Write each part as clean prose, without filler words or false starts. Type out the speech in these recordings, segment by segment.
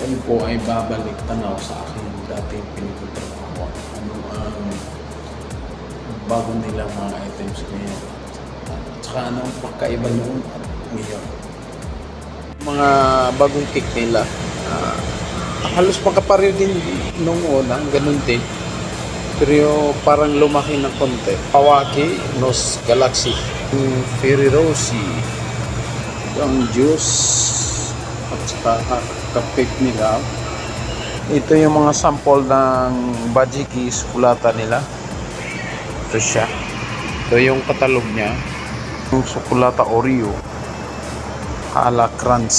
kayo po ay babalik tanaw sa akin dating pinagtatrabaho. Ano ang bago nilang mga items ngayon. At saka anong pagkaiba noon at ngayon. Mga bagong cake nila. Halos magkapareho din nung una, ganun din. Pero parang lumaki ng konti. Kawaki, Nos Galaxy. Fairy Rosy. Ang juice. At saka cupcake nila. Ito yung mga sample ng Bajiki Sukulata nila. Ito siya. Ito yung katalog niya. Yung Sukulata Oreo. Halakrans.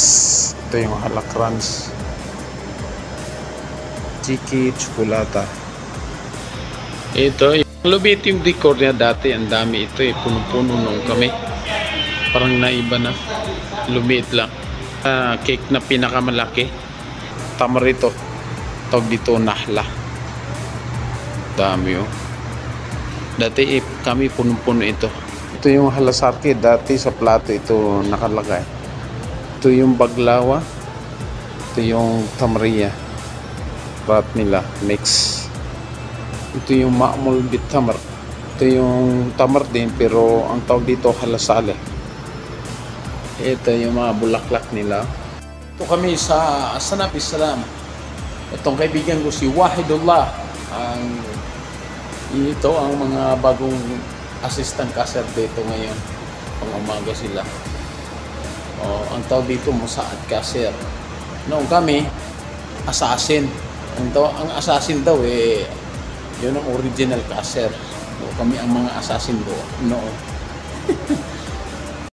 Ito yung Halakrans. Chiki Chocolata. Ito, yung lubit yung decor niya dati. Ang dami ito eh. Puno-puno nung kami. Parang naiba na. Lumit lang. Cake na pinakamalaki. Tamarito. Tawag dito nahla. Dami oh. Dati kami puno-puno ito. Ito yung halasarki. Dati sa plato ito nakalagay. Ito yung baglawa. Ito yung tamariya. Rat nila. Mix. Ito yung ma'mul bit tamar. Ito yung tamar din pero ang tawag dito halasale. Ito yung mga bulaklak nila. Ito kami sa Sanap Islam. Itong kaibigan ko si Wahidullah. Ito ang mga bagong assistant cashier dito ngayon. Pang umaga sila. Ang tawag dito Musaad cashier. Noong kami, assassin. Ang assassin daw yun ang original cashier. Kami ang mga assassin doon. No.